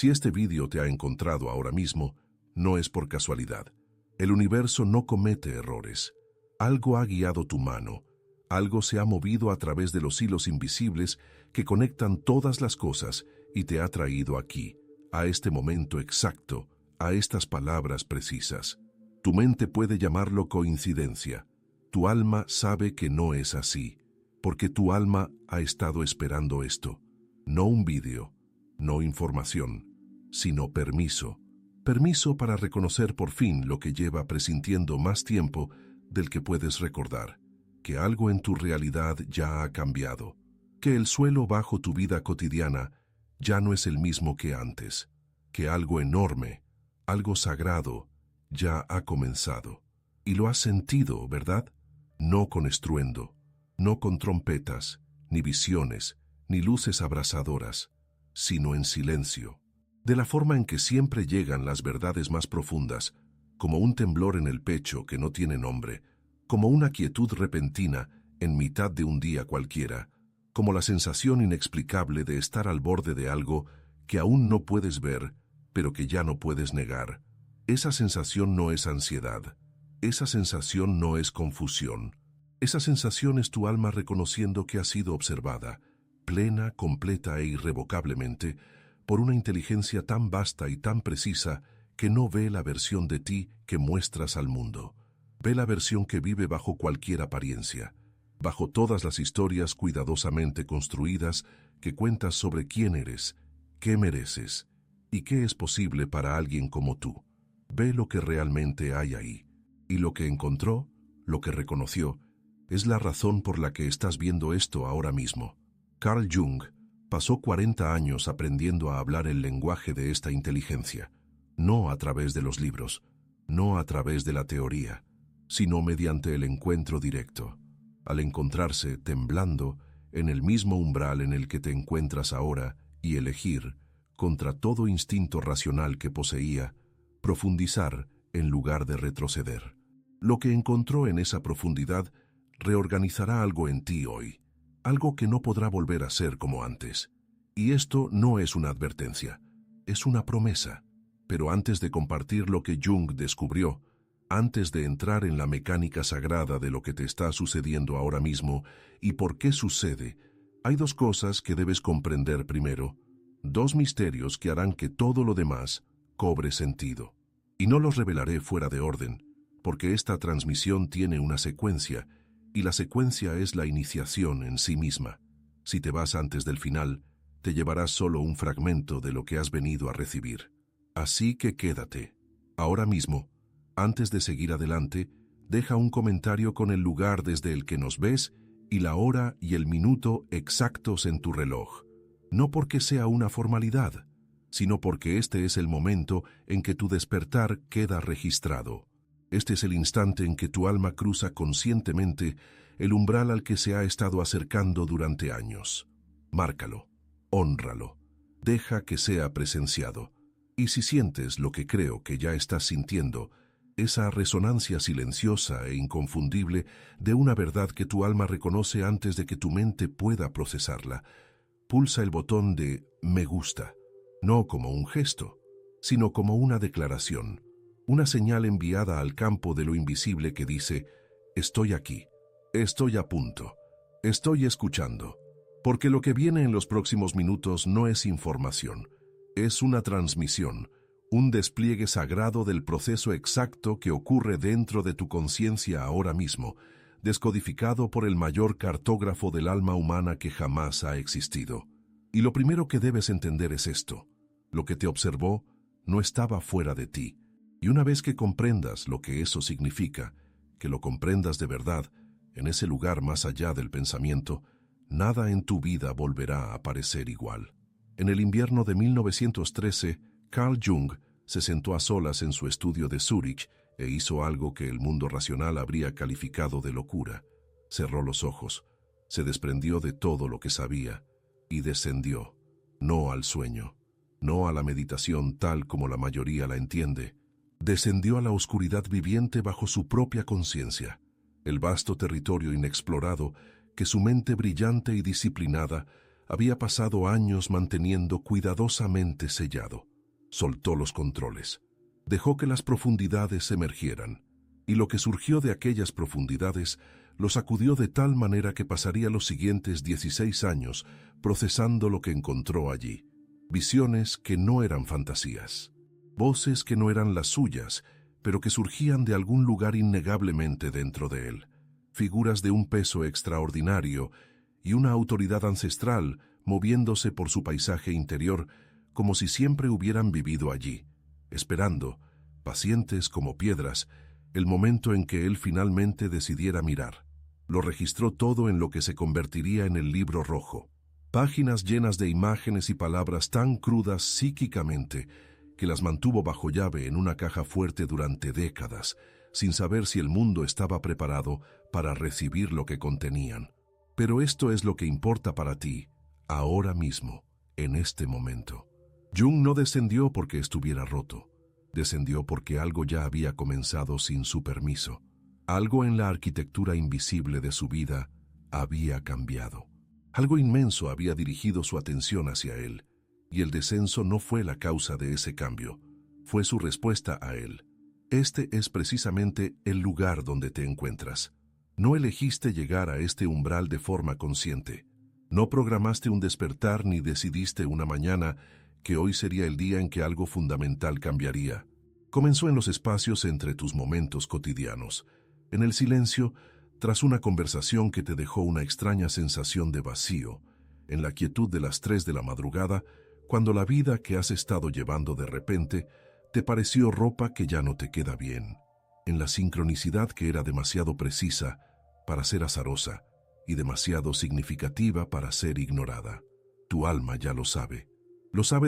Si este vídeo te ha encontrado ahora mismo, no es por casualidad. El universo no comete errores. Algo ha guiado tu mano. Algo se ha movido a través de los hilos invisibles que conectan todas las cosas y te ha traído aquí, a este momento exacto, a estas palabras precisas. Tu mente puede llamarlo coincidencia. Tu alma sabe que no es así, porque tu alma ha estado esperando esto. No un vídeo, no información, sino permiso. Permiso para reconocer por fin lo que lleva presintiendo más tiempo del que puedes recordar, que algo en tu realidad ya ha cambiado, que el suelo bajo tu vida cotidiana ya no es el mismo que antes, que algo enorme, algo sagrado, ya ha comenzado. Y lo has sentido, ¿verdad? No con estruendo, no con trompetas, ni visiones, ni luces abrasadoras, sino en silencio. De la forma en que siempre llegan las verdades más profundas, como un temblor en el pecho que no tiene nombre, como una quietud repentina en mitad de un día cualquiera, como la sensación inexplicable de estar al borde de algo que aún no puedes ver, pero que ya no puedes negar. Esa sensación no es ansiedad, esa sensación no es confusión. Esa sensación es tu alma reconociendo que ha sido observada, plena, completa e irrevocablemente, por una inteligencia tan vasta y tan precisa que no ve la versión de ti que muestras al mundo. Ve la versión que vive bajo cualquier apariencia, bajo todas las historias cuidadosamente construidas que cuentas sobre quién eres, qué mereces y qué es posible para alguien como tú. Ve lo que realmente hay ahí, y lo que encontró, lo que reconoció, es la razón por la que estás viendo esto ahora mismo. Carl Jung pasó 40 años aprendiendo a hablar el lenguaje de esta inteligencia, no a través de los libros, no a través de la teoría, sino mediante el encuentro directo, al encontrarse temblando en el mismo umbral en el que te encuentras ahora y elegir, contra todo instinto racional que poseía, profundizar en lugar de retroceder. Lo que encontró en esa profundidad reorganizará algo en ti hoy, algo que no podrá volver a ser como antes. Y esto no es una advertencia, es una promesa. Pero antes de compartir lo que Jung descubrió, antes de entrar en la mecánica sagrada de lo que te está sucediendo ahora mismo y por qué sucede, hay dos cosas que debes comprender primero, dos misterios que harán que todo lo demás cobre sentido. Y no los revelaré fuera de orden, porque esta transmisión tiene una secuencia, y la secuencia es la iniciación en sí misma. Si te vas antes del final, te llevarás solo un fragmento de lo que has venido a recibir. Así que quédate. Ahora mismo, antes de seguir adelante, deja un comentario con el lugar desde el que nos ves y la hora y el minuto exactos en tu reloj. No porque sea una formalidad, sino porque este es el momento en que tu despertar queda registrado. Este es el instante en que tu alma cruza conscientemente el umbral al que se ha estado acercando durante años. Márcalo, hónralo, deja que sea presenciado. Y si sientes lo que creo que ya estás sintiendo, esa resonancia silenciosa e inconfundible de una verdad que tu alma reconoce antes de que tu mente pueda procesarla, pulsa el botón de me gusta, no como un gesto, sino como una declaración, una señal enviada al campo de lo invisible que dice, estoy aquí, estoy a punto, estoy escuchando, porque lo que viene en los próximos minutos no es información, es una transmisión, un despliegue sagrado del proceso exacto que ocurre dentro de tu conciencia ahora mismo, descodificado por el mayor cartógrafo del alma humana que jamás ha existido. Y lo primero que debes entender es esto: lo que te observó no estaba fuera de ti. Y una vez que comprendas lo que eso significa, que lo comprendas de verdad, en ese lugar más allá del pensamiento, nada en tu vida volverá a parecer igual. En el invierno de 1913, Carl Jung se sentó a solas en su estudio de Zúrich e hizo algo que el mundo racional habría calificado de locura. Cerró los ojos, se desprendió de todo lo que sabía y descendió, no al sueño, no a la meditación tal como la mayoría la entiende. Descendió a la oscuridad viviente bajo su propia conciencia, el vasto territorio inexplorado que su mente brillante y disciplinada había pasado años manteniendo cuidadosamente sellado. Soltó los controles. Dejó que las profundidades emergieran, y lo que surgió de aquellas profundidades lo sacudió de tal manera que pasaría los siguientes 16 años procesando lo que encontró allí. Visiones que no eran fantasías. Voces que no eran las suyas, pero que surgían de algún lugar innegablemente dentro de él. Figuras de un peso extraordinario y una autoridad ancestral moviéndose por su paisaje interior como si siempre hubieran vivido allí, esperando, pacientes como piedras, el momento en que él finalmente decidiera mirar. Lo registró todo en lo que se convertiría en el libro rojo. Páginas llenas de imágenes y palabras tan crudas psíquicamente que las mantuvo bajo llave en una caja fuerte durante décadas, sin saber si el mundo estaba preparado para recibir lo que contenían. Pero esto es lo que importa para ti, ahora mismo, en este momento. Jung no descendió porque estuviera roto. Descendió porque algo ya había comenzado sin su permiso. Algo en la arquitectura invisible de su vida había cambiado. Algo inmenso había dirigido su atención hacia él, y el descenso no fue la causa de ese cambio, fue su respuesta a él. Este es precisamente el lugar donde te encuentras. No elegiste llegar a este umbral de forma consciente. No programaste un despertar ni decidiste una mañana que hoy sería el día en que algo fundamental cambiaría. Comenzó en los espacios entre tus momentos cotidianos, en el silencio, tras una conversación que te dejó una extraña sensación de vacío, en la quietud de las 3 de la madrugada, cuando la vida que has estado llevando de repente te pareció ropa que ya no te queda bien, en la sincronicidad que era demasiado precisa para ser azarosa y demasiado significativa para ser ignorada. Tu alma ya lo sabe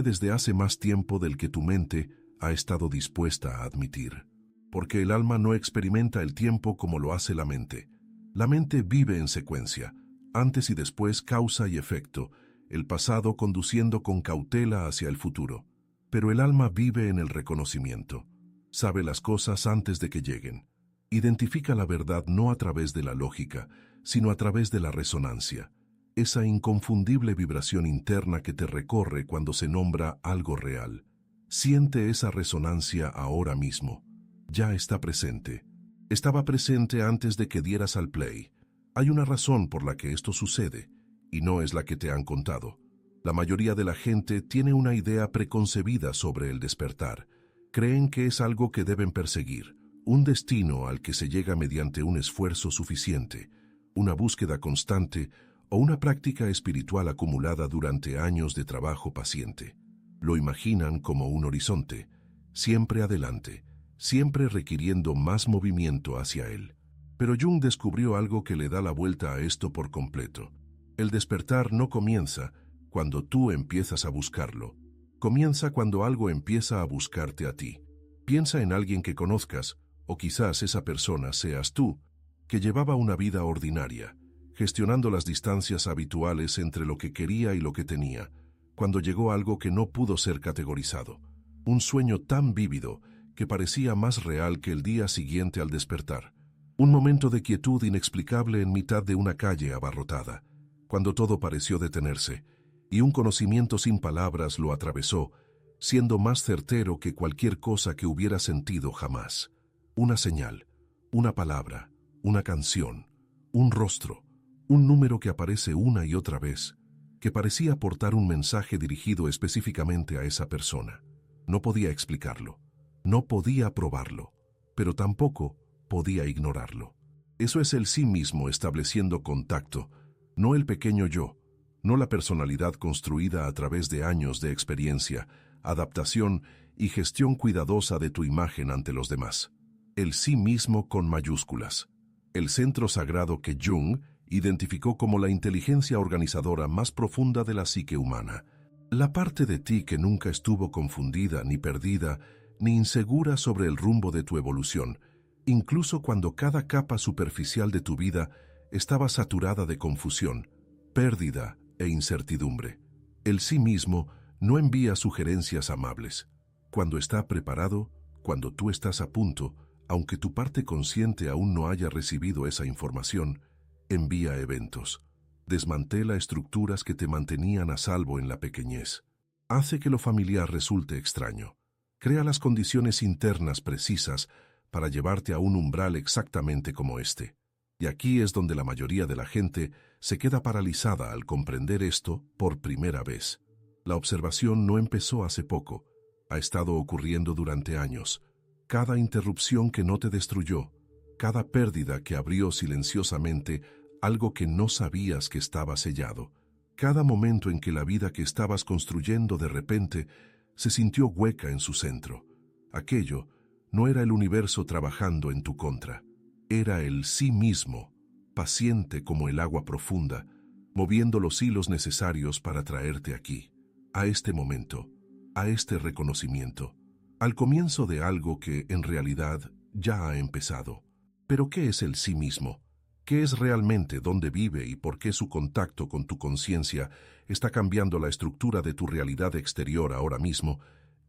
desde hace más tiempo del que tu mente ha estado dispuesta a admitir, porque el alma no experimenta el tiempo como lo hace la mente. La mente vive en secuencia, antes y después, causa y efecto, el pasado conduciendo con cautela hacia el futuro. Pero el alma vive en el reconocimiento, sabe las cosas antes de que lleguen. Identifica la verdad no a través de la lógica, sino a través de la resonancia, esa inconfundible vibración interna que te recorre cuando se nombra algo real. Siente esa resonancia ahora mismo. Ya está presente. Estaba presente antes de que dieras al play. Hay una razón por la que esto sucede, y no es la que te han contado. La mayoría de la gente tiene una idea preconcebida sobre el despertar. Creen que es algo que deben perseguir, un destino al que se llega mediante un esfuerzo suficiente, una búsqueda constante o una práctica espiritual acumulada durante años de trabajo paciente. Lo imaginan como un horizonte, siempre adelante, siempre requiriendo más movimiento hacia él. Pero Jung descubrió algo que le da la vuelta a esto por completo. El despertar no comienza cuando tú empiezas a buscarlo. Comienza cuando algo empieza a buscarte a ti. Piensa en alguien que conozcas, o quizás esa persona seas tú, que llevaba una vida ordinaria, gestionando las distancias habituales entre lo que quería y lo que tenía, cuando llegó algo que no pudo ser categorizado. Un sueño tan vívido que parecía más real que el día siguiente al despertar. Un momento de quietud inexplicable en mitad de una calle abarrotada, cuando todo pareció detenerse, y un conocimiento sin palabras lo atravesó, siendo más certero que cualquier cosa que hubiera sentido jamás. Una señal, una palabra, una canción, un rostro, un número que aparece una y otra vez, que parecía portar un mensaje dirigido específicamente a esa persona. No podía explicarlo, no podía probarlo, pero tampoco podía ignorarlo. Eso es el sí mismo estableciendo contacto, no el pequeño yo, no la personalidad construida a través de años de experiencia, adaptación y gestión cuidadosa de tu imagen ante los demás. El sí mismo con mayúsculas. El centro sagrado que Jung identificó como la inteligencia organizadora más profunda de la psique humana. La parte de ti que nunca estuvo confundida, ni perdida, ni insegura sobre el rumbo de tu evolución, incluso cuando cada capa superficial de tu vida estaba saturada de confusión, pérdida e incertidumbre. El sí mismo no envía sugerencias amables. Cuando está preparado, cuando tú estás a punto, aunque tu parte consciente aún no haya recibido esa información, envía eventos. Desmantela estructuras que te mantenían a salvo en la pequeñez. Hace que lo familiar resulte extraño. Crea las condiciones internas precisas para llevarte a un umbral exactamente como este. Y aquí es donde la mayoría de la gente se queda paralizada al comprender esto por primera vez. La observación no empezó hace poco, ha estado ocurriendo durante años. Cada interrupción que no te destruyó, cada pérdida que abrió silenciosamente algo que no sabías que estaba sellado, cada momento en que la vida que estabas construyendo de repente se sintió hueca en su centro. Aquello no era el universo trabajando en tu contra, era el sí mismo, paciente como el agua profunda, moviendo los hilos necesarios para traerte aquí, a este momento, a este reconocimiento, al comienzo de algo que, en realidad, ya ha empezado. Pero ¿qué es el sí mismo? ¿Qué es realmente dónde vive y por qué su contacto con tu conciencia está cambiando la estructura de tu realidad exterior ahora mismo?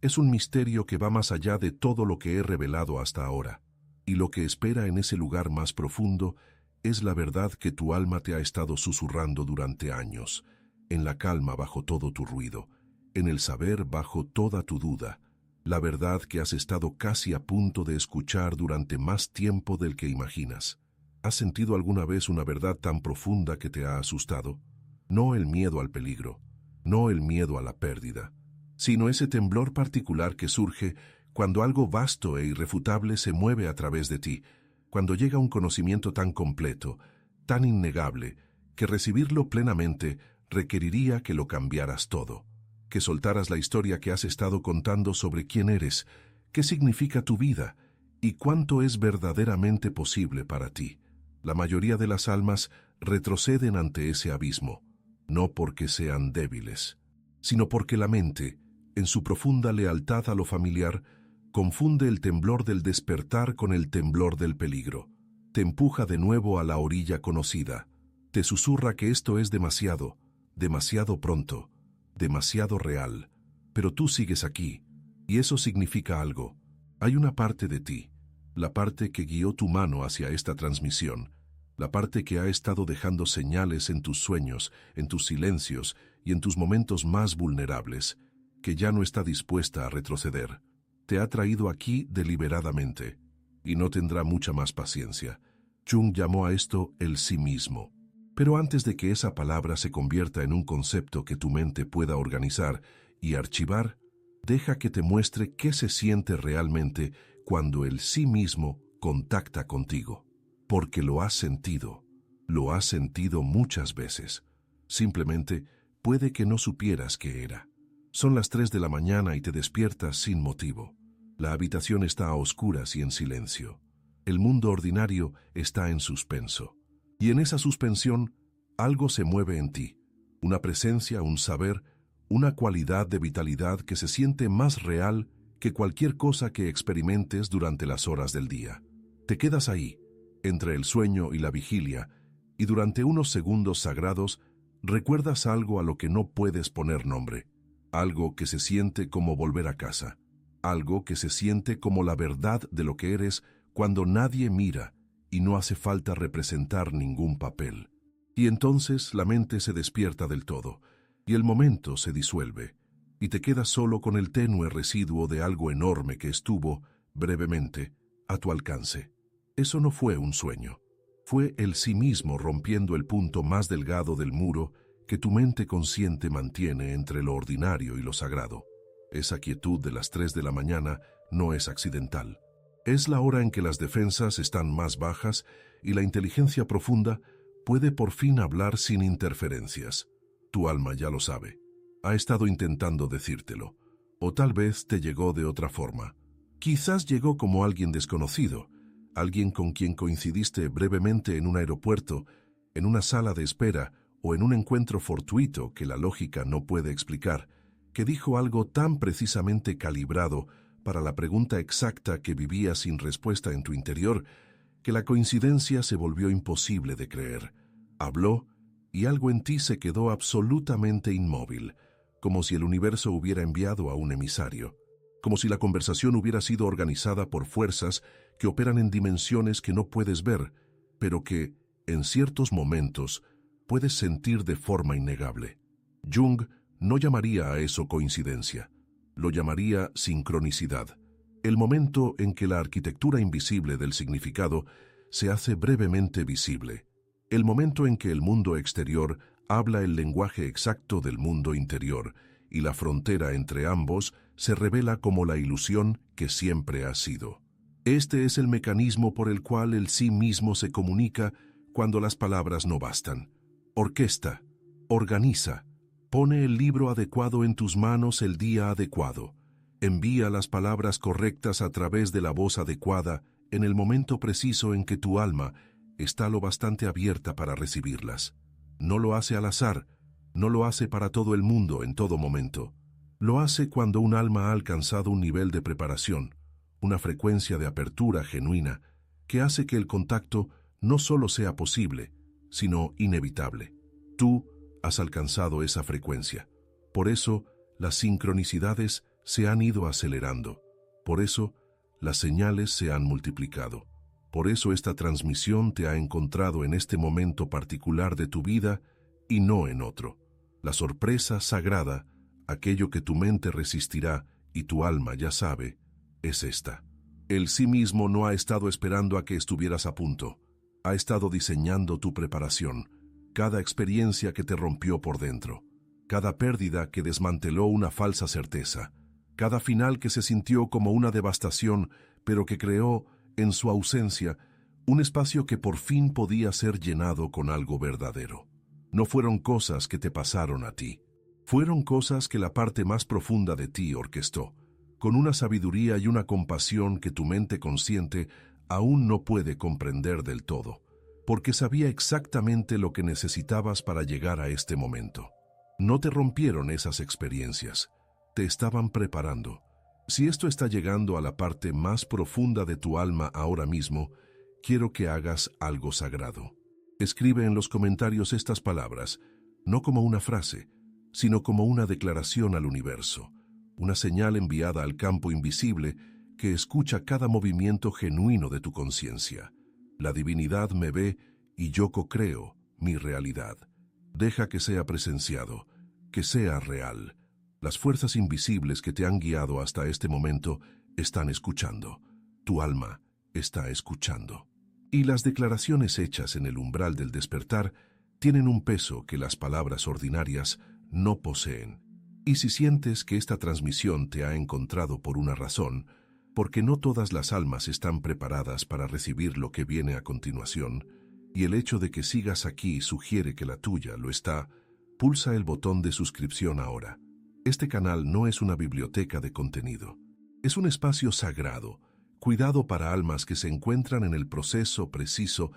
Es un misterio que va más allá de todo lo que he revelado hasta ahora. Y lo que espera en ese lugar más profundo es la verdad que tu alma te ha estado susurrando durante años, en la calma bajo todo tu ruido, en el saber bajo toda tu duda, la verdad que has estado casi a punto de escuchar durante más tiempo del que imaginas. ¿Has sentido alguna vez una verdad tan profunda que te ha asustado? No el miedo al peligro, no el miedo a la pérdida, sino ese temblor particular que surge cuando algo vasto e irrefutable se mueve a través de ti, cuando llega un conocimiento tan completo, tan innegable, que recibirlo plenamente requeriría que lo cambiaras todo, que soltaras la historia que has estado contando sobre quién eres, qué significa tu vida y cuánto es verdaderamente posible para ti. La mayoría de las almas retroceden ante ese abismo, no porque sean débiles, sino porque la mente, en su profunda lealtad a lo familiar, confunde el temblor del despertar con el temblor del peligro. Te empuja de nuevo a la orilla conocida. Te susurra que esto es demasiado, demasiado pronto, demasiado real. Pero tú sigues aquí, y eso significa algo. Hay una parte de ti, la parte que guió tu mano hacia esta transmisión, la parte que ha estado dejando señales en tus sueños, en tus silencios y en tus momentos más vulnerables, que ya no está dispuesta a retroceder. Te ha traído aquí deliberadamente, y no tendrá mucha más paciencia. Jung llamó a esto el sí mismo. Pero antes de que esa palabra se convierta en un concepto que tu mente pueda organizar y archivar, deja que te muestre qué se siente realmente cuando el sí mismo contacta contigo. Porque lo has sentido muchas veces. Simplemente puede que no supieras qué era. Son las 3 de la mañana y te despiertas sin motivo. La habitación está a oscuras y en silencio. El mundo ordinario está en suspenso. Y en esa suspensión, algo se mueve en ti. Una presencia, un saber, una cualidad de vitalidad que se siente más real que cualquier cosa que experimentes durante las horas del día. Te quedas ahí, entre el sueño y la vigilia, y durante unos segundos sagrados recuerdas algo a lo que no puedes poner nombre. Algo que se siente como volver a casa, algo que se siente como la verdad de lo que eres cuando nadie mira y no hace falta representar ningún papel. Y entonces la mente se despierta del todo, y el momento se disuelve, y te quedas solo con el tenue residuo de algo enorme que estuvo, brevemente, a tu alcance. Eso no fue un sueño, fue el sí mismo rompiendo el punto más delgado del muro que tu mente consciente mantiene entre lo ordinario y lo sagrado. Esa quietud de las 3 de la mañana no es accidental. Es la hora en que las defensas están más bajas y la inteligencia profunda puede por fin hablar sin interferencias. Tu alma ya lo sabe. Ha estado intentando decírtelo. O tal vez te llegó de otra forma. Quizás llegó como alguien desconocido, alguien con quien coincidiste brevemente en un aeropuerto, en una sala de espera o en un encuentro fortuito que la lógica no puede explicar, que dijo algo tan precisamente calibrado para la pregunta exacta que vivía sin respuesta en tu interior, que la coincidencia se volvió imposible de creer. Habló y algo en ti se quedó absolutamente inmóvil, como si el universo hubiera enviado a un emisario, como si la conversación hubiera sido organizada por fuerzas que operan en dimensiones que no puedes ver, pero que, en ciertos momentos, puedes sentir de forma innegable. Jung no llamaría a eso coincidencia, lo llamaría sincronicidad, el momento en que la arquitectura invisible del significado se hace brevemente visible, el momento en que el mundo exterior habla el lenguaje exacto del mundo interior y la frontera entre ambos se revela como la ilusión que siempre ha sido. Este es el mecanismo por el cual el sí mismo se comunica cuando las palabras no bastan. Orquesta, organiza, pone el libro adecuado en tus manos el día adecuado, envía las palabras correctas a través de la voz adecuada en el momento preciso en que tu alma está lo bastante abierta para recibirlas. No lo hace al azar, no lo hace para todo el mundo en todo momento. Lo hace cuando un alma ha alcanzado un nivel de preparación, una frecuencia de apertura genuina, que hace que el contacto no solo sea posible, sino inevitable. Tú has alcanzado esa frecuencia. Por eso, las sincronicidades se han ido acelerando. Por eso, las señales se han multiplicado. Por eso esta transmisión te ha encontrado en este momento particular de tu vida y no en otro. La sorpresa sagrada, aquello que tu mente resistirá y tu alma ya sabe, es esta. El sí mismo no ha estado esperando a que estuvieras a punto. Ha estado diseñando tu preparación, cada experiencia que te rompió por dentro, cada pérdida que desmanteló una falsa certeza, cada final que se sintió como una devastación, pero que creó, en su ausencia, un espacio que por fin podía ser llenado con algo verdadero. No fueron cosas que te pasaron a ti. Fueron cosas que la parte más profunda de ti orquestó, con una sabiduría y una compasión que tu mente consciente aún no puede comprender del todo, porque sabía exactamente lo que necesitabas para llegar a este momento. No te rompieron esas experiencias, te estaban preparando. Si esto está llegando a la parte más profunda de tu alma ahora mismo, quiero que hagas algo sagrado. Escribe en los comentarios estas palabras, no como una frase, sino como una declaración al universo, una señal enviada al campo invisible que escucha cada movimiento genuino de tu conciencia. La divinidad me ve y yo co-creo mi realidad. Deja que sea presenciado, que sea real. Las fuerzas invisibles que te han guiado hasta este momento están escuchando. Tu alma está escuchando. Y las declaraciones hechas en el umbral del despertar tienen un peso que las palabras ordinarias no poseen. Y si sientes que esta transmisión te ha encontrado por una razón, porque no todas las almas están preparadas para recibir lo que viene a continuación, y el hecho de que sigas aquí sugiere que la tuya lo está, pulsa el botón de suscripción ahora. Este canal no es una biblioteca de contenido. Es un espacio sagrado, cuidado para almas que se encuentran en el proceso preciso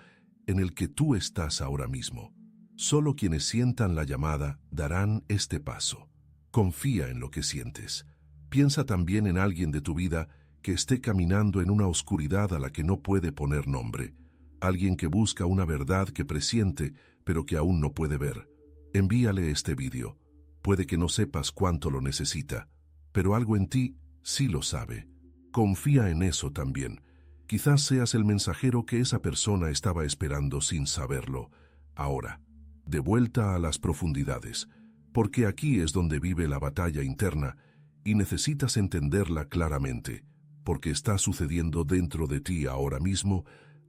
en el que tú estás ahora mismo. Solo quienes sientan la llamada darán este paso. Confía en lo que sientes. Piensa también en alguien de tu vida que esté caminando en una oscuridad a la que no puede poner nombre. Alguien que busca una verdad que presiente, pero que aún no puede ver. Envíale este vídeo. Puede que no sepas cuánto lo necesita, pero algo en ti sí lo sabe. Confía en eso también. Quizás seas el mensajero que esa persona estaba esperando sin saberlo. Ahora, de vuelta a las profundidades, porque aquí es donde vive la batalla interna y necesitas entenderla claramente, porque está sucediendo dentro de ti ahora mismo,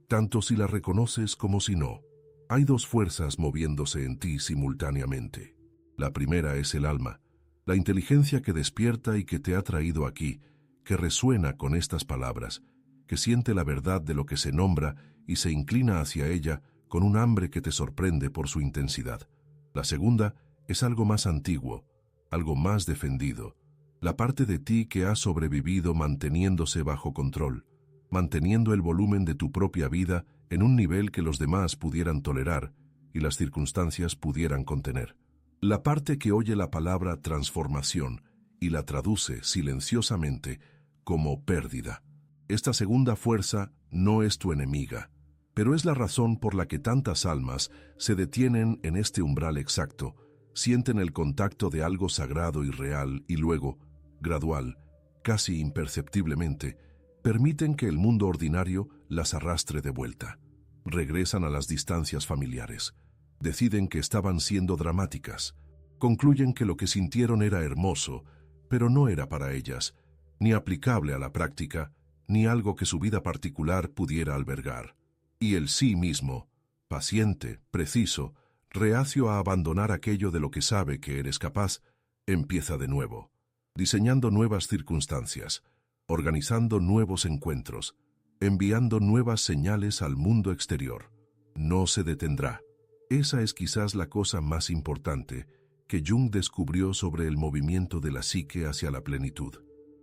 tanto si la reconoces como si no. Hay dos fuerzas moviéndose en ti simultáneamente. La primera es el alma, la inteligencia que despierta y que te ha traído aquí, que resuena con estas palabras, que siente la verdad de lo que se nombra y se inclina hacia ella con un hambre que te sorprende por su intensidad. La segunda es algo más antiguo, algo más defendido, la parte de ti que ha sobrevivido manteniéndose bajo control, manteniendo el volumen de tu propia vida en un nivel que los demás pudieran tolerar y las circunstancias pudieran contener. La parte que oye la palabra transformación y la traduce silenciosamente como pérdida. Esta segunda fuerza no es tu enemiga, pero es la razón por la que tantas almas se detienen en este umbral exacto, sienten el contacto de algo sagrado y real y luego, gradual, casi imperceptiblemente, permiten que el mundo ordinario las arrastre de vuelta. Regresan a las distancias familiares. Deciden que estaban siendo dramáticas. Concluyen que lo que sintieron era hermoso, pero no era para ellas, ni aplicable a la práctica, ni algo que su vida particular pudiera albergar. Y el sí mismo, paciente, preciso, reacio a abandonar aquello de lo que sabe que eres capaz, empieza de nuevo, diseñando nuevas circunstancias, organizando nuevos encuentros, enviando nuevas señales al mundo exterior. No se detendrá. Esa es quizás la cosa más importante que Jung descubrió sobre el movimiento de la psique hacia la plenitud.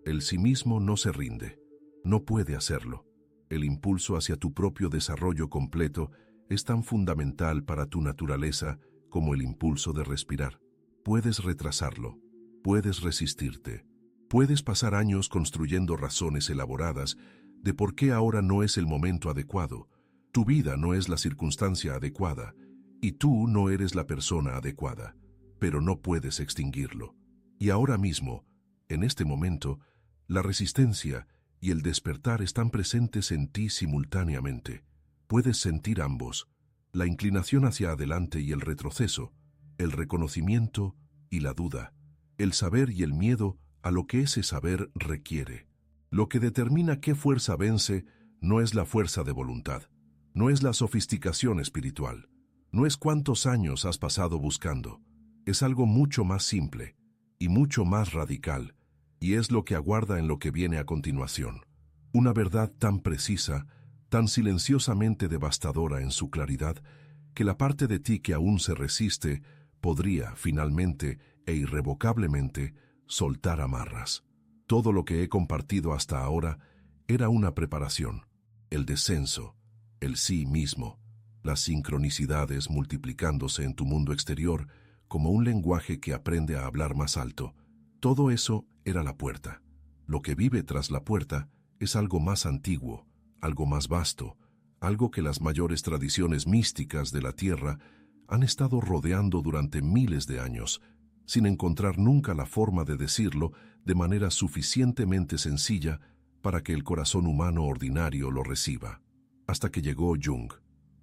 El sí mismo no se rinde, no puede hacerlo. El impulso hacia tu propio desarrollo completo es tan fundamental para tu naturaleza como el impulso de respirar. Puedes retrasarlo, puedes resistirte, puedes pasar años construyendo razones elaboradas de por qué ahora no es el momento adecuado. Tu vida no es la circunstancia adecuada y tú no eres la persona adecuada, pero no puedes extinguirlo. Y ahora mismo, en este momento, la resistencia y el despertar están presentes en ti simultáneamente. Puedes sentir ambos, la inclinación hacia adelante y el retroceso, el reconocimiento y la duda, el saber y el miedo a lo que ese saber requiere. Lo que determina qué fuerza vence no es la fuerza de voluntad, no es la sofisticación espiritual, no es cuántos años has pasado buscando, es algo mucho más simple y mucho más radical, y es lo que aguarda en lo que viene a continuación. Una verdad tan precisa, tan silenciosamente devastadora en su claridad, que la parte de ti que aún se resiste podría, finalmente e irrevocablemente, soltar amarras. Todo lo que he compartido hasta ahora era una preparación, el descenso, el sí mismo, las sincronicidades multiplicándose en tu mundo exterior como un lenguaje que aprende a hablar más alto. Todo eso era la puerta. Lo que vive tras la puerta es algo más antiguo, algo más vasto, algo que las mayores tradiciones místicas de la Tierra han estado rodeando durante miles de años, sin encontrar nunca la forma de decirlo de manera suficientemente sencilla para que el corazón humano ordinario lo reciba. Hasta que llegó Jung.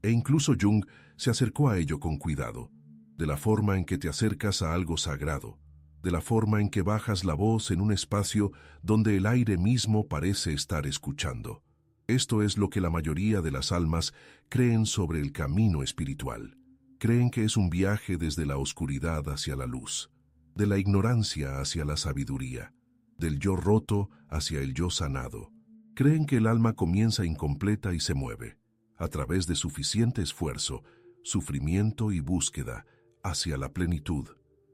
E incluso Jung se acercó a ello con cuidado, de la forma en que te acercas a algo sagrado, de la forma en que bajas la voz en un espacio donde el aire mismo parece estar escuchando. Esto es lo que la mayoría de las almas creen sobre el camino espiritual. Creen que es un viaje desde la oscuridad hacia la luz, de la ignorancia hacia la sabiduría, del yo roto hacia el yo sanado. Creen que el alma comienza incompleta y se mueve, a través de suficiente esfuerzo, sufrimiento y búsqueda, hacia la plenitud.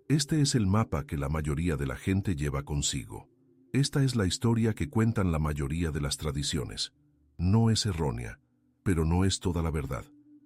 Este es el mapa que la mayoría de la gente lleva consigo. Esta es la historia que cuentan la mayoría de las tradiciones. No es errónea, pero no es toda la verdad,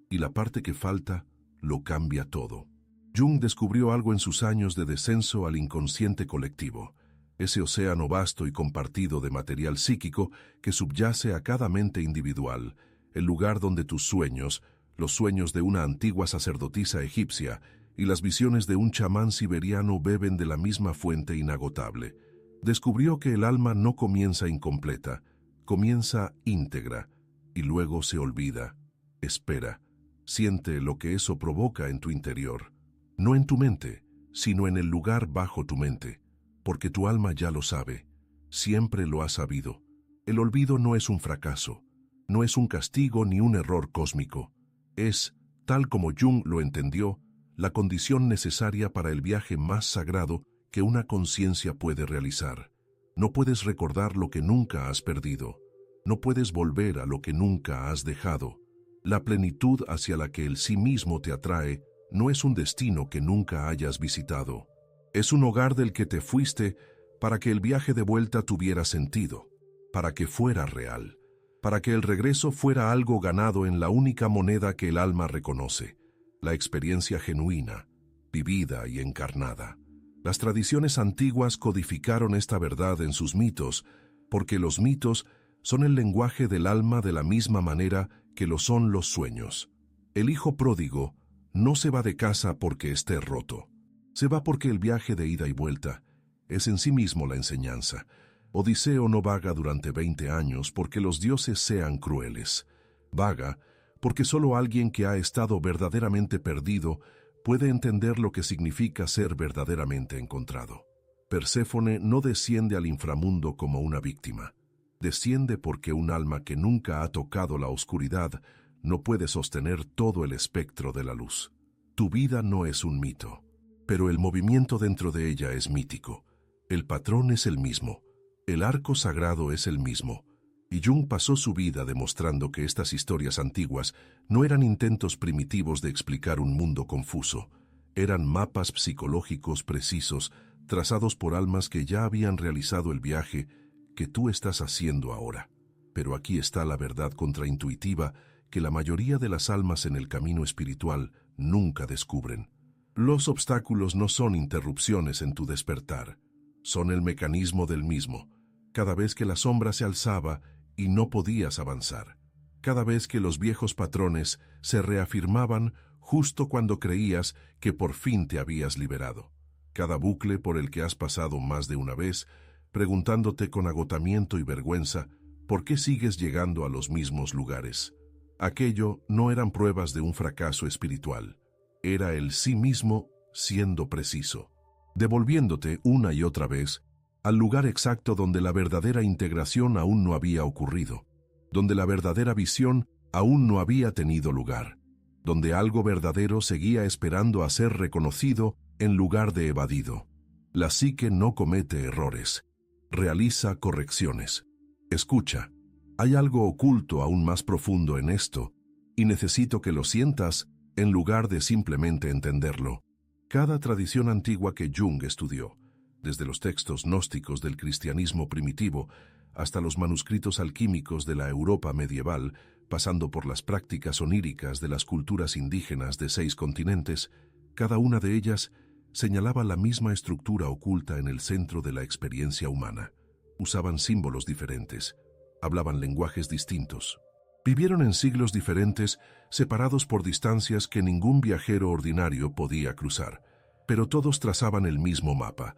y la parte que falta lo cambia todo. Jung descubrió algo en sus años de descenso al inconsciente colectivo, ese océano vasto y compartido de material psíquico que subyace a cada mente individual, el lugar donde tus sueños, los sueños de una antigua sacerdotisa egipcia y las visiones de un chamán siberiano beben de la misma fuente inagotable. Descubrió que el alma no comienza incompleta, comienza íntegra, y luego se olvida, espera, siente lo que eso provoca en tu interior, no en tu mente, sino en el lugar bajo tu mente, porque tu alma ya lo sabe, siempre lo ha sabido. El olvido no es un fracaso, no es un castigo ni un error cósmico, es, tal como Jung lo entendió, la condición necesaria para el viaje más sagrado que una conciencia puede realizar. No puedes recordar lo que nunca has perdido, no puedes volver a lo que nunca has dejado. La plenitud hacia la que el sí mismo te atrae no es un destino que nunca hayas visitado. Es un hogar del que te fuiste para que el viaje de vuelta tuviera sentido, para que fuera real, para que el regreso fuera algo ganado en la única moneda que el alma reconoce, la experiencia genuina, vivida y encarnada. Las tradiciones antiguas codificaron esta verdad en sus mitos, porque los mitos son el lenguaje del alma de la misma manera que lo son los sueños. El hijo pródigo no se va de casa porque esté roto. Se va porque el viaje de ida y vuelta es en sí mismo la enseñanza. Odiseo no vaga durante 20 años porque los dioses sean crueles. Vaga porque solo alguien que ha estado verdaderamente perdido puede entender lo que significa ser verdaderamente encontrado. Perséfone no desciende al inframundo como una víctima. Desciende porque un alma que nunca ha tocado la oscuridad no puede sostener todo el espectro de la luz. Tu vida no es un mito, pero el movimiento dentro de ella es mítico. El patrón es el mismo, el arco sagrado es el mismo, y Jung pasó su vida demostrando que estas historias antiguas no eran intentos primitivos de explicar un mundo confuso, eran mapas psicológicos precisos trazados por almas que ya habían realizado el viaje que tú estás haciendo ahora. Pero aquí está la verdad contraintuitiva que la mayoría de las almas en el camino espiritual nunca descubren. Los obstáculos no son interrupciones en tu despertar, son el mecanismo del mismo. Cada vez que la sombra se alzaba y no podías avanzar, cada vez que los viejos patrones se reafirmaban justo cuando creías que por fin te habías liberado, cada bucle por el que has pasado más de una vez, preguntándote con agotamiento y vergüenza por qué sigues llegando a los mismos lugares. Aquello no eran pruebas de un fracaso espiritual, era el sí mismo siendo preciso, devolviéndote una y otra vez al lugar exacto donde la verdadera integración aún no había ocurrido, donde la verdadera visión aún no había tenido lugar, donde algo verdadero seguía esperando a ser reconocido en lugar de evadido. La psique no comete errores, realiza correcciones. Escucha, hay algo oculto aún más profundo en esto, y necesito que lo sientas en lugar de simplemente entenderlo. Cada tradición antigua que Jung estudió, desde los textos gnósticos del cristianismo primitivo hasta los manuscritos alquímicos de la Europa medieval, pasando por las prácticas oníricas de las culturas indígenas de 6 continentes, cada una de ellas señalaba la misma estructura oculta en el centro de la experiencia humana. Usaban símbolos diferentes, hablaban lenguajes distintos. Vivieron en siglos diferentes, separados por distancias que ningún viajero ordinario podía cruzar, pero todos trazaban el mismo mapa,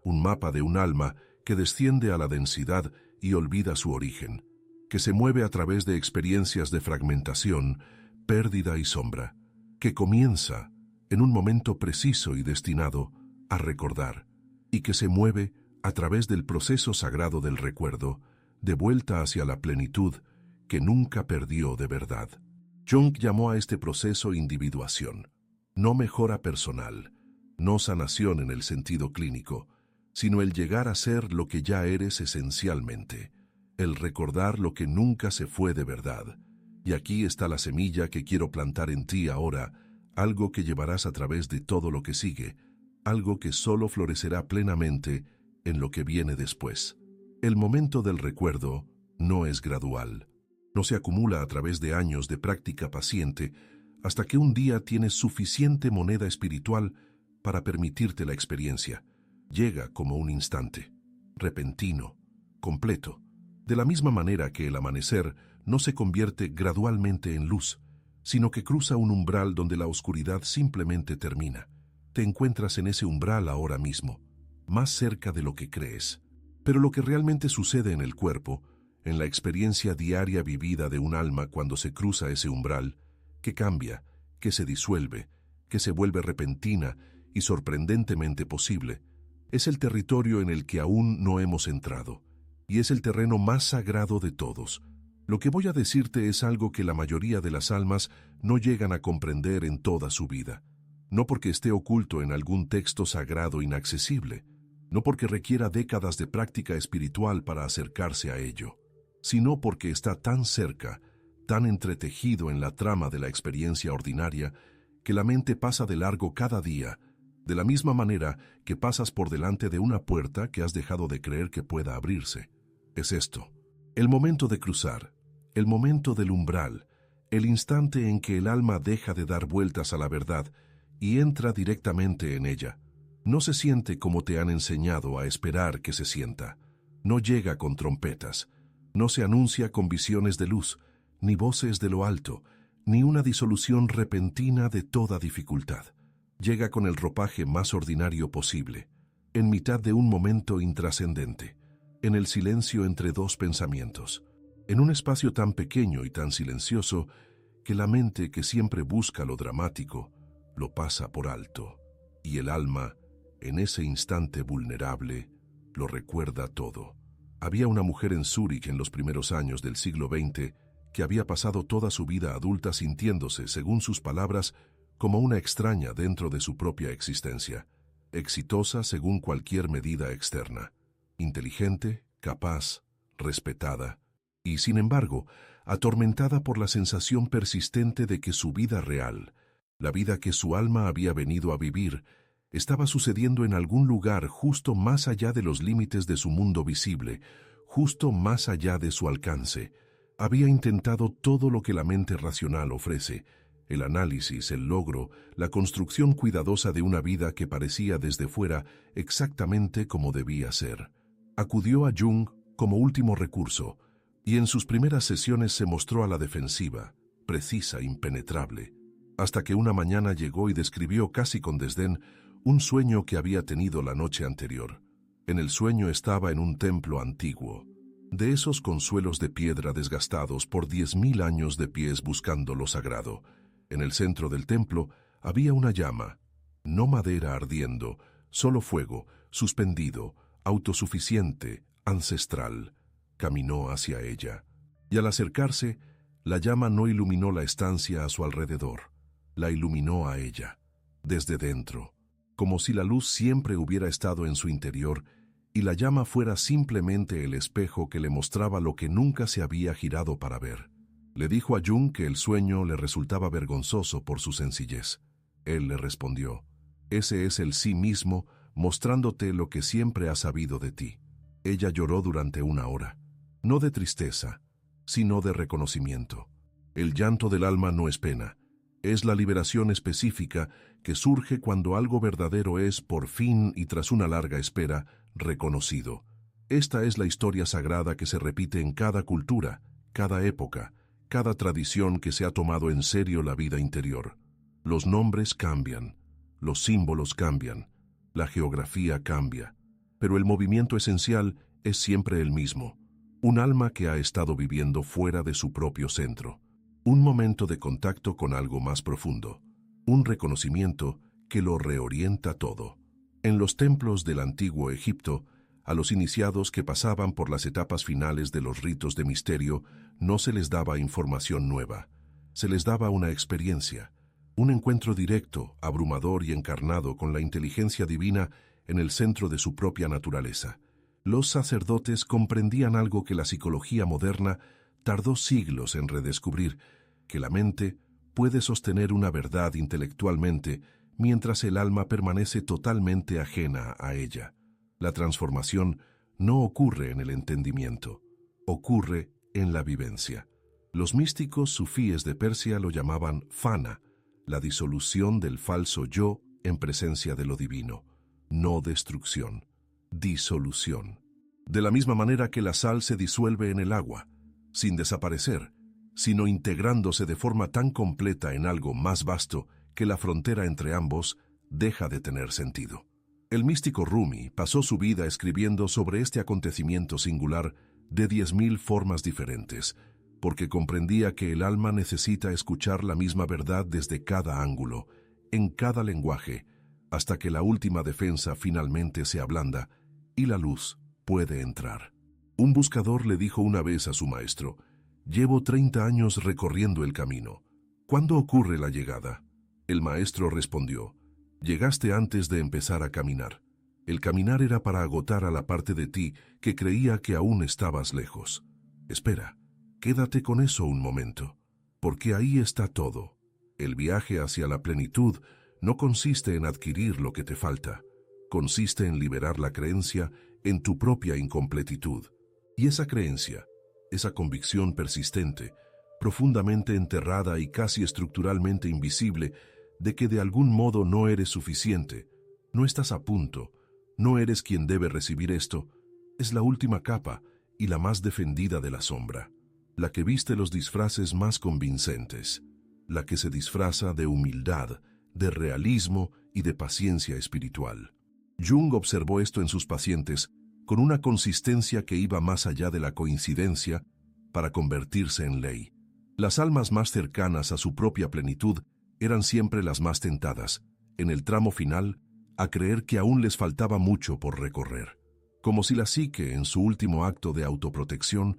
un mapa de un alma que desciende a la densidad y olvida su origen, que se mueve a través de experiencias de fragmentación, pérdida y sombra, que comienza en un momento preciso y destinado a recordar, y que se mueve a través del proceso sagrado del recuerdo, de vuelta hacia la plenitud que nunca perdió de verdad. Jung llamó a este proceso individuación, no mejora personal, no sanación en el sentido clínico, sino el llegar a ser lo que ya eres esencialmente, el recordar lo que nunca se fue de verdad. Y aquí está la semilla que quiero plantar en ti ahora, algo que llevarás a través de todo lo que sigue, algo que solo florecerá plenamente en lo que viene después. El momento del recuerdo no es gradual, no se acumula a través de años de práctica paciente hasta que un día tienes suficiente moneda espiritual para permitirte la experiencia. Llega como un instante, repentino, completo, de la misma manera que el amanecer no se convierte gradualmente en luz, sino que cruza un umbral donde la oscuridad simplemente termina. Te encuentras en ese umbral ahora mismo, más cerca de lo que crees. Pero lo que realmente sucede en el cuerpo, en la experiencia diaria vivida de un alma cuando se cruza ese umbral, que cambia, que se disuelve, que se vuelve repentina y sorprendentemente posible, es el territorio en el que aún no hemos entrado, y es el terreno más sagrado de todos. Lo que voy a decirte es algo que la mayoría de las almas no llegan a comprender en toda su vida, no porque esté oculto en algún texto sagrado inaccesible, no porque requiera décadas de práctica espiritual para acercarse a ello, sino porque está tan cerca, tan entretejido en la trama de la experiencia ordinaria, que la mente pasa de largo cada día, de la misma manera que pasas por delante de una puerta que has dejado de creer que pueda abrirse. Es esto, el momento de cruzar, el momento del umbral, el instante en que el alma deja de dar vueltas a la verdad y entra directamente en ella. No se siente como te han enseñado a esperar que se sienta. No llega con trompetas, no se anuncia con visiones de luz, ni voces de lo alto, ni una disolución repentina de toda dificultad. Llega con el ropaje más ordinario posible, en mitad de un momento intrascendente, en el silencio entre dos pensamientos, en un espacio tan pequeño y tan silencioso que la mente que siempre busca lo dramático, lo pasa por alto, y el alma, en ese instante vulnerable, lo recuerda todo. Había una mujer en Zúrich en los primeros años del siglo XX que había pasado toda su vida adulta sintiéndose, según sus palabras, como una extraña dentro de su propia existencia, exitosa según cualquier medida externa, inteligente, capaz, respetada, y sin embargo, atormentada por la sensación persistente de que su vida real, la vida que su alma había venido a vivir, estaba sucediendo en algún lugar justo más allá de los límites de su mundo visible, justo más allá de su alcance. Había intentado todo lo que la mente racional ofrece, el análisis, el logro, la construcción cuidadosa de una vida que parecía desde fuera exactamente como debía ser. Acudió a Jung como último recurso, y en sus primeras sesiones se mostró a la defensiva, precisa, impenetrable, hasta que una mañana llegó y describió casi con desdén un sueño que había tenido la noche anterior. En el sueño estaba en un templo antiguo, de esos consuelos de piedra desgastados por 10.000 años de pies buscando lo sagrado. En el centro del templo había una llama, no madera ardiendo, solo fuego, suspendido, autosuficiente, ancestral. Caminó hacia ella, y al acercarse, la llama no iluminó la estancia a su alrededor, la iluminó a ella, desde dentro, como si la luz siempre hubiera estado en su interior y la llama fuera simplemente el espejo que le mostraba lo que nunca se había girado para ver. Le dijo a Jung que el sueño le resultaba vergonzoso por su sencillez. Él le respondió: «Ese es el sí mismo mostrándote lo que siempre ha sabido de ti». Ella lloró durante 1 hora, no de tristeza, sino de reconocimiento. El llanto del alma no es pena, es la liberación específica que surge cuando algo verdadero es, por fin y tras una larga espera, reconocido. Esta es la historia sagrada que se repite en cada cultura, cada época, cada tradición que se ha tomado en serio la vida interior. Los nombres cambian, los símbolos cambian, la geografía cambia, pero el movimiento esencial es siempre el mismo. Un alma que ha estado viviendo fuera de su propio centro. Un momento de contacto con algo más profundo. Un reconocimiento que lo reorienta todo. En los templos del antiguo Egipto, a los iniciados que pasaban por las etapas finales de los ritos de misterio no se les daba información nueva, se les daba una experiencia, un encuentro directo, abrumador y encarnado con la inteligencia divina en el centro de su propia naturaleza. Los sacerdotes comprendían algo que la psicología moderna tardó siglos en redescubrir, que la mente puede sostener una verdad intelectualmente mientras el alma permanece totalmente ajena a ella. La transformación no ocurre en el entendimiento, ocurre en la vivencia. Los místicos sufíes de Persia lo llamaban fana, la disolución del falso yo en presencia de lo divino, no destrucción, disolución. De la misma manera que la sal se disuelve en el agua, sin desaparecer, sino integrándose de forma tan completa en algo más vasto que la frontera entre ambos deja de tener sentido. El místico Rumi pasó su vida escribiendo sobre este acontecimiento singular de 10.000 formas diferentes, porque comprendía que el alma necesita escuchar la misma verdad desde cada ángulo, en cada lenguaje, hasta que la última defensa finalmente se ablanda y la luz puede entrar. Un buscador le dijo una vez a su maestro: «Llevo 30 años recorriendo el camino. ¿Cuándo ocurre la llegada?». El maestro respondió: «Llegaste antes de empezar a caminar. El caminar era para agotar a la parte de ti que creía que aún estabas lejos. Espera, quédate con eso un momento, porque ahí está todo. El viaje hacia la plenitud no consiste en adquirir lo que te falta, consiste en liberar la creencia en tu propia incompletitud. Y esa creencia, esa convicción persistente, profundamente enterrada y casi estructuralmente invisible, de que de algún modo no eres suficiente, no estás a punto, no eres quien debe recibir esto, es la última capa y la más defendida de la sombra, la que viste los disfraces más convincentes, la que se disfraza de humildad, de realismo y de paciencia espiritual». Jung observó esto en sus pacientes con una consistencia que iba más allá de la coincidencia para convertirse en ley. Las almas más cercanas a su propia plenitud Eran siempre las más tentadas, en el tramo final, a creer que aún les faltaba mucho por recorrer. Como si la psique, en su último acto de autoprotección,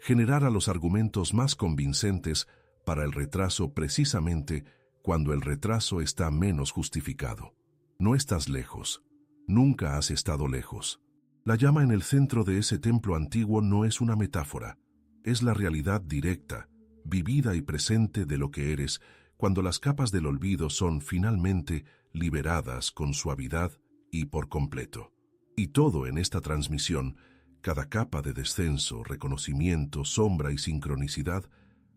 generara los argumentos más convincentes para el retraso precisamente cuando el retraso está menos justificado. No estás lejos. Nunca has estado lejos. La llama en el centro de ese templo antiguo no es una metáfora. Es la realidad directa, vivida y presente de lo que eres cuando las capas del olvido son finalmente liberadas con suavidad y por completo. Y todo en esta transmisión, cada capa de descenso, reconocimiento, sombra y sincronicidad,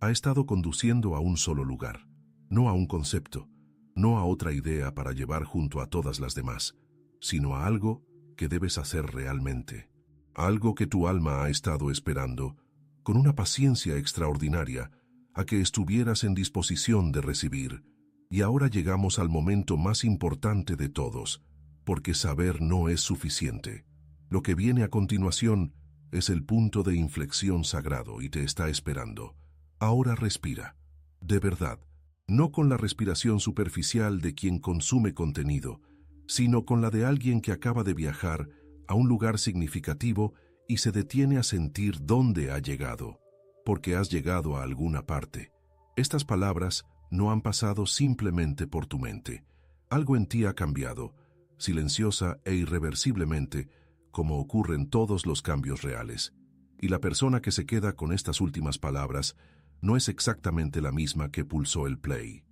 ha estado conduciendo a un solo lugar, no a un concepto, no a otra idea para llevar junto a todas las demás, sino a algo que debes hacer realmente, algo que tu alma ha estado esperando, con una paciencia extraordinaria, a que estuvieras en disposición de recibir. Y ahora llegamos al momento más importante de todos, porque saber no es suficiente. Lo que viene a continuación es el punto de inflexión sagrado y te está esperando. Ahora respira, de verdad, no con la respiración superficial de quien consume contenido, sino con la de alguien que acaba de viajar a un lugar significativo y se detiene a sentir dónde ha llegado, porque has llegado a alguna parte. Estas palabras no han pasado simplemente por tu mente. Algo en ti ha cambiado, silenciosa e irreversiblemente, como ocurren todos los cambios reales. Y la persona que se queda con estas últimas palabras no es exactamente la misma que pulsó el play.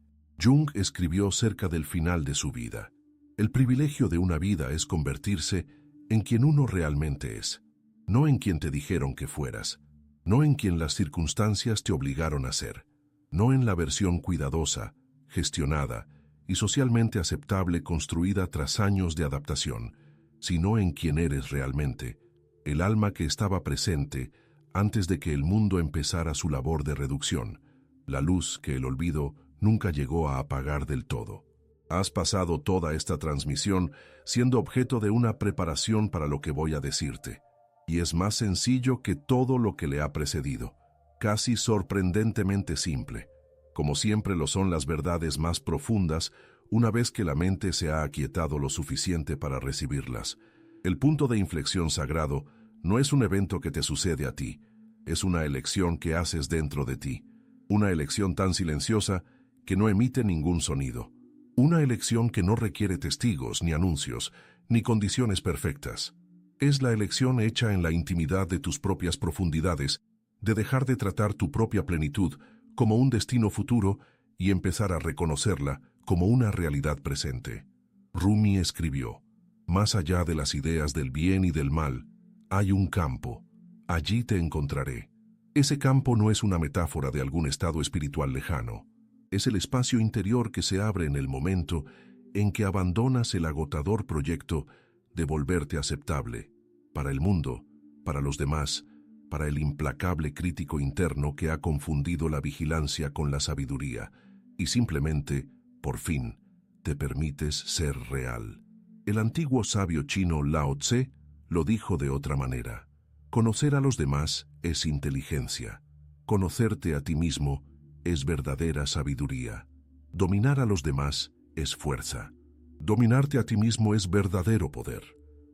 Jung escribió cerca del final de su vida: el privilegio de una vida es convertirse en quien uno realmente es, no en quien te dijeron que fueras, no en quien las circunstancias te obligaron a ser, no en la versión cuidadosa, gestionada y socialmente aceptable construida tras años de adaptación, sino en quien eres realmente, el alma que estaba presente antes de que el mundo empezara su labor de reducción, la luz que el olvido nunca llegó a apagar del todo. Has pasado toda esta transmisión siendo objeto de una preparación para lo que voy a decirte, y es más sencillo que todo lo que le ha precedido, casi sorprendentemente simple, como siempre lo son las verdades más profundas una vez que la mente se ha aquietado lo suficiente para recibirlas. El punto de inflexión sagrado no es un evento que te sucede a ti, es una elección que haces dentro de ti, una elección tan silenciosa que no emite ningún sonido, una elección que no requiere testigos, ni anuncios, ni condiciones perfectas. Es la elección hecha en la intimidad de tus propias profundidades, de dejar de tratar tu propia plenitud como un destino futuro y empezar a reconocerla como una realidad presente. Rumi escribió: más allá de las ideas del bien y del mal, hay un campo. Allí te encontraré. Ese campo no es una metáfora de algún estado espiritual lejano. Es el espacio interior que se abre en el momento en que abandonas el agotador proyecto de volverte aceptable para el mundo, para los demás, para el implacable crítico interno que ha confundido la vigilancia con la sabiduría, y simplemente, por fin, te permites ser real. El antiguo sabio chino Lao Tse lo dijo de otra manera: conocer a los demás es inteligencia. Conocerte a ti mismo es verdadera sabiduría. Dominar a los demás es fuerza. Dominarte a ti mismo es verdadero poder,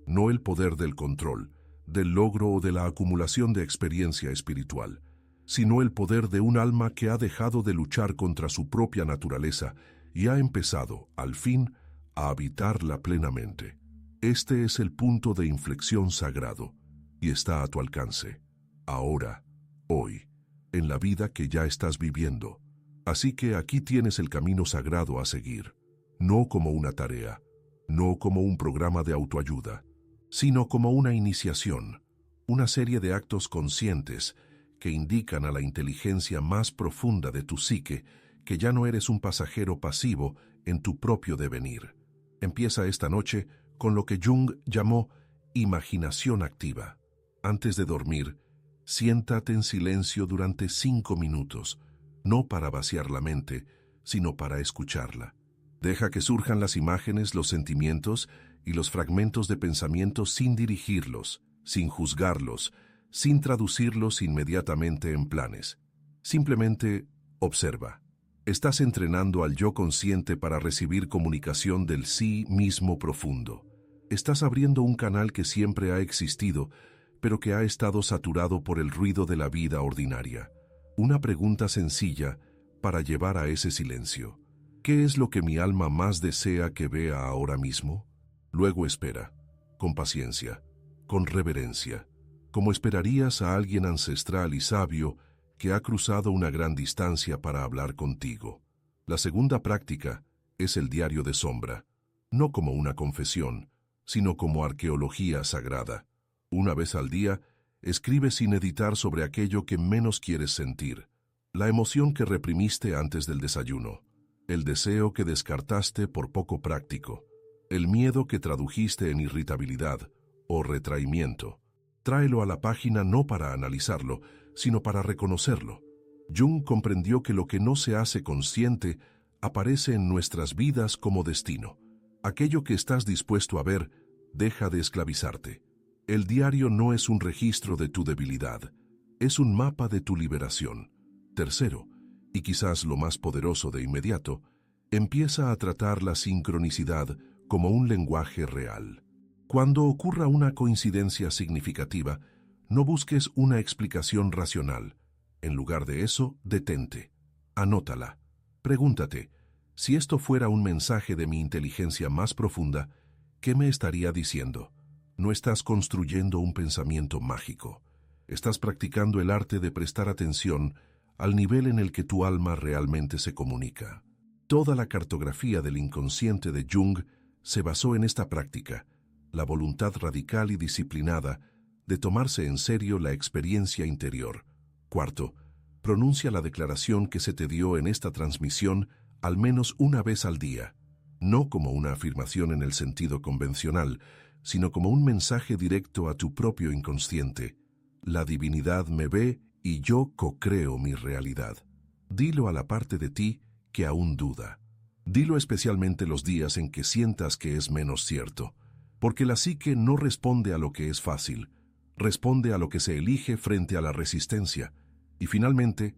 no el poder del control, del logro o de la acumulación de experiencia espiritual, sino el poder de un alma que ha dejado de luchar contra su propia naturaleza y ha empezado, al fin, a habitarla plenamente. Este es el punto de inflexión sagrado y está a tu alcance, ahora, hoy, en la vida que ya estás viviendo. Así que aquí tienes el camino sagrado a seguir, no como una tarea, no como un programa de autoayuda, sino como una iniciación, una serie de actos conscientes que indican a la inteligencia más profunda de tu psique que ya no eres un pasajero pasivo en tu propio devenir. Empieza esta noche con lo que Jung llamó imaginación activa. Antes de dormir, siéntate en silencio durante 5 minutos, no para vaciar la mente, sino para escucharla. Deja que surjan las imágenes, los sentimientos y los fragmentos de pensamiento sin dirigirlos, sin juzgarlos, sin traducirlos inmediatamente en planes. Simplemente observa. Estás entrenando al yo consciente para recibir comunicación del sí mismo profundo. Estás abriendo un canal que siempre ha existido, pero que ha estado saturado por el ruido de la vida ordinaria. Una pregunta sencilla para llevar a ese silencio. ¿Qué es lo que mi alma más desea que vea ahora mismo? Luego espera, con paciencia, con reverencia, como esperarías a alguien ancestral y sabio que ha cruzado una gran distancia para hablar contigo. La segunda práctica es el diario de sombra, no como una confesión, sino como arqueología sagrada. Una vez al día, escribe sin editar sobre aquello que menos quieres sentir, la emoción que reprimiste antes del desayuno, el deseo que descartaste por poco práctico, el miedo que tradujiste en irritabilidad o retraimiento. Tráelo a la página no para analizarlo, sino para reconocerlo. Jung comprendió que lo que no se hace consciente aparece en nuestras vidas como destino. Aquello que estás dispuesto a ver deja de esclavizarte. El diario no es un registro de tu debilidad, es un mapa de tu liberación. Tercero, y quizás lo más poderoso de inmediato, empieza a tratar la sincronicidad como un lenguaje real. Cuando ocurra una coincidencia significativa, no busques una explicación racional. En lugar de eso, detente. Anótala. Pregúntate, si esto fuera un mensaje de mi inteligencia más profunda, ¿qué me estaría diciendo? No estás construyendo un pensamiento mágico. Estás practicando el arte de prestar atención al nivel en el que tu alma realmente se comunica. Toda la cartografía del inconsciente de Jung se basó en esta práctica, la voluntad radical y disciplinada de tomarse en serio la experiencia interior. Cuarto, pronuncia la declaración que se te dio en esta transmisión al menos una vez al día, no como una afirmación en el sentido convencional, sino como un mensaje directo a tu propio inconsciente. La divinidad me ve y yo co-creo mi realidad. Dilo a la parte de ti que aún duda. Dilo especialmente los días en que sientas que es menos cierto, porque la psique no responde a lo que es fácil, responde a lo que se elige frente a la resistencia, y finalmente,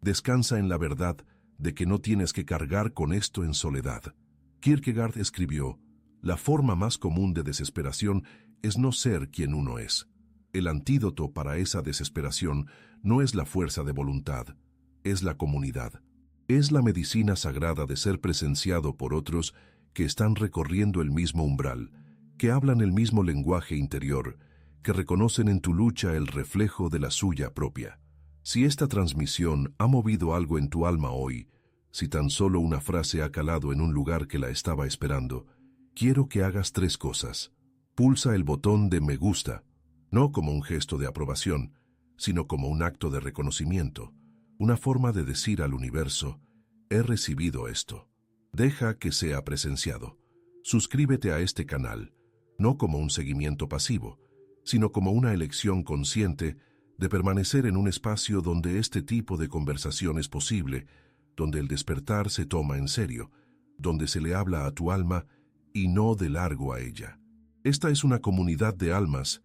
descansa en la verdad de que no tienes que cargar con esto en soledad. Kierkegaard escribió, la forma más común de desesperación es no ser quien uno es. El antídoto para esa desesperación no es la fuerza de voluntad, es la comunidad. Es la medicina sagrada de ser presenciado por otros que están recorriendo el mismo umbral, que hablan el mismo lenguaje interior, que reconocen en tu lucha el reflejo de la suya propia. Si esta transmisión ha movido algo en tu alma hoy, si tan solo una frase ha calado en un lugar que la estaba esperando, quiero que hagas 3 cosas. Pulsa el botón de me gusta, no como un gesto de aprobación, sino como un acto de reconocimiento, una forma de decir al universo, he recibido esto. Deja que sea presenciado. Suscríbete a este canal, no como un seguimiento pasivo, sino como una elección consciente de permanecer en un espacio donde este tipo de conversación es posible, donde el despertar se toma en serio, donde se le habla a tu alma y no de largo a ella. Esta es una comunidad de almas